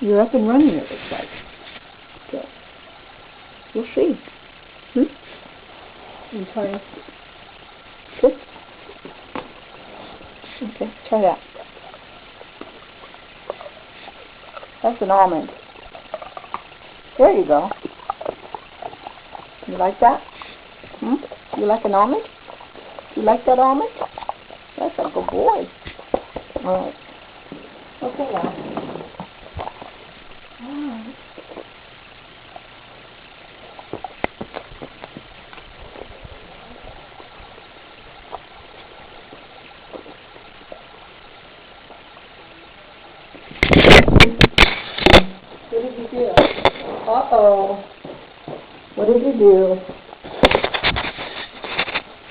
You're up and running, it looks like. So, we'll see. You try it. Good. Okay, try that. That's an almond. There you go. You like that? You like an almond? You like that almond? That's a good boy. All right. Okay, now. All right. What did you do? Uh-oh. What did you do?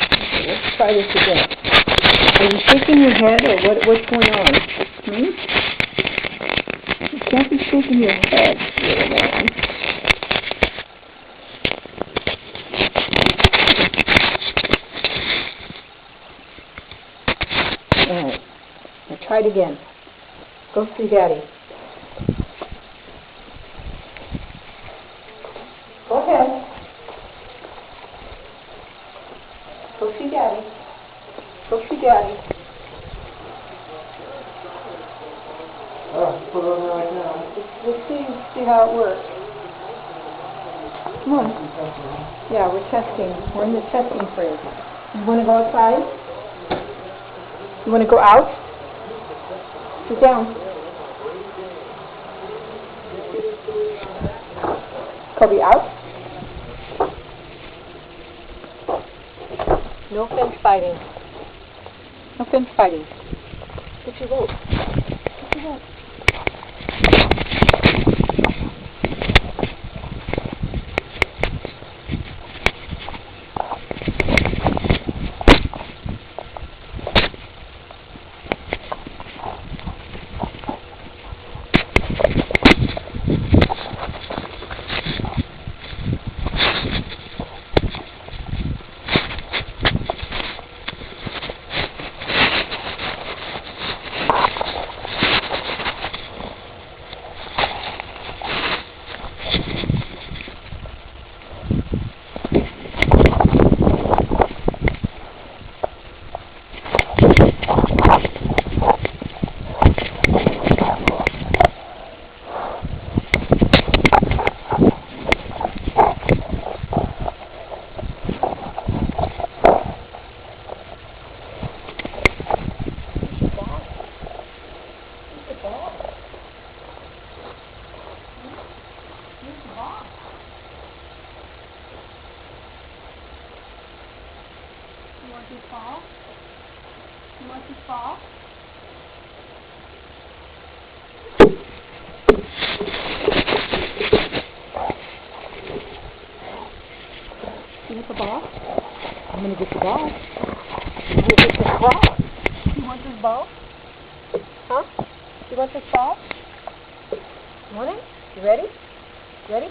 Okay, let's try this again. Are you shaking your head, or what's going on? You can't be shaking your head, little man. All right. Now try it again. Go see Daddy. Go ahead. Go see Daddy. Go see Daddy. Put it on there right now. We'll see how it works. Come on. Yeah, we're testing. We're in the testing phase. You want to go outside? You want to go out? Sit down. Kobe, out? No fence fighting. No fence fighting. Get your vote. Get your vote. You want to fall? You want to fall? You want the ball? I'm going to get the ball. I'm going to get this ball. You want this ball? Huh? You want this ball? You want it? You ready? Ready?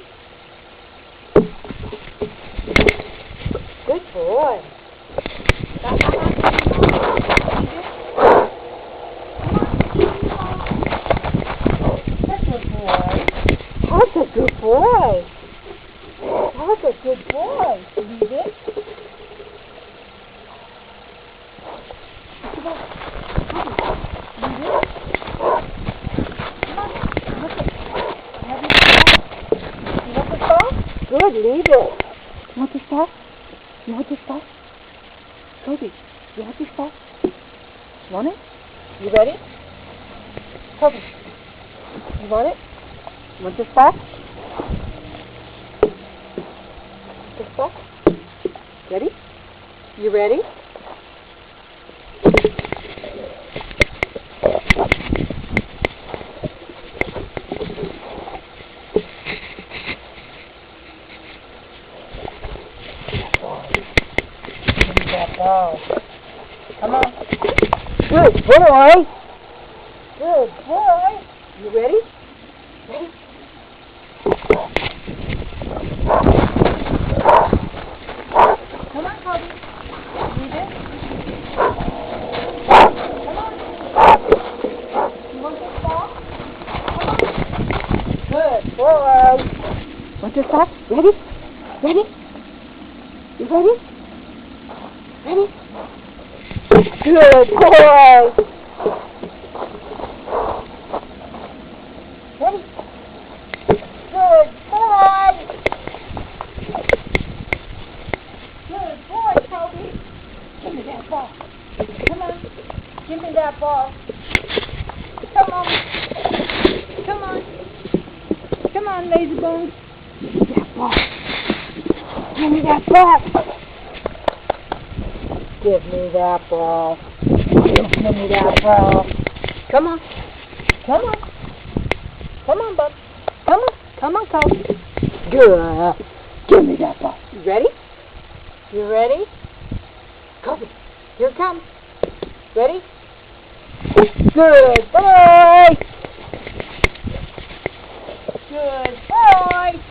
Good boy. That's a good boy. That's a good boy. That's a good boy. Leave it. Leave it. You want this ball? Good, leave it. You want this ball? You want this ball? Kobe, you want this ball? You want it? You ready? Kobe, you want it? You want this ball? This ball? Ready? You ready? Ball. Come on. Good boy. Good boy. You ready? Ready? Come on, Kobe. Leave it. Come on. You want this ball? Come on. Want to start? Ready? Ready? You ready? Ready? Good boy! Ready? Good boy! Good boy, Toby! Give me that ball. Come on. Give me that ball. Come on. Come on. Come on, lazy bones. Give me that ball. Give me that ball. Give me that ball. Give me that ball. Come on. Come on. Come on, bud. Come on. Come on, Kobe. Good. Give me that ball. You ready? You ready? Kobe, here it comes. Ready? Good boy. Good boy.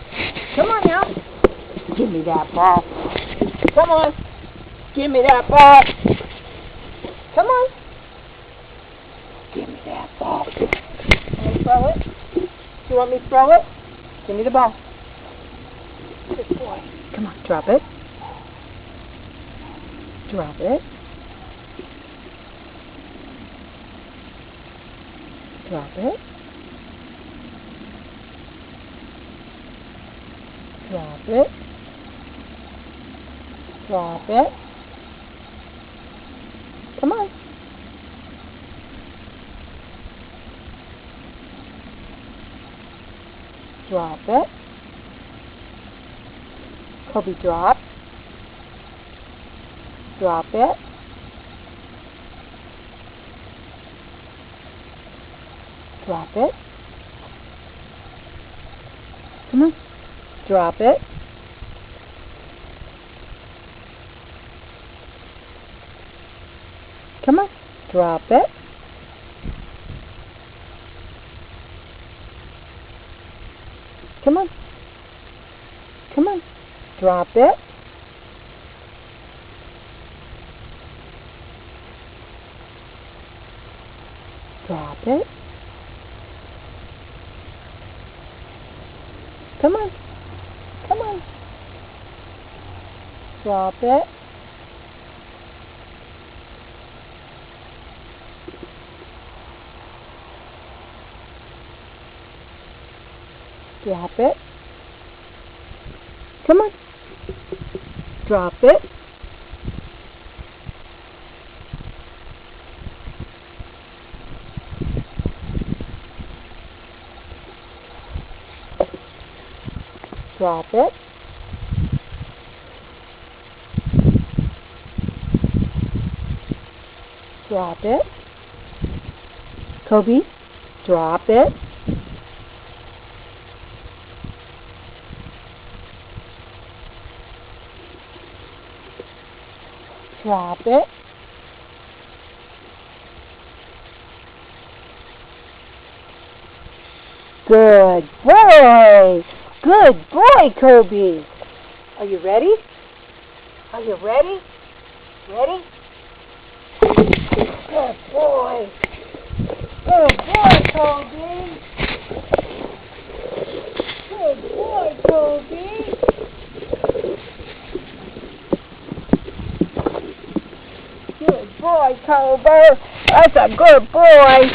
Come on now. Give me that ball. Come on. Give me that ball. Come on. Give me that ball. Want to throw it? You want me to throw it? Give me the ball. Good boy. Come on, drop it. Drop it. Drop it. Drop it. Drop it. Come on. Drop it. Kobe, drop. Drop it. Drop it. Come on. Drop it. Come on. Drop it. Come on. Come on. Drop it. Drop it. Come on. Come on. Drop it. Drop it. Come on. Drop it. Drop it. Drop it. Kobe, drop it. Drop it. Good boy. Good boy, Kobe. Are you ready? Are you ready? Ready? Good boy. Good boy, Kobe. Good boy, Kobe. Good boy, Kobe. That's a good boy.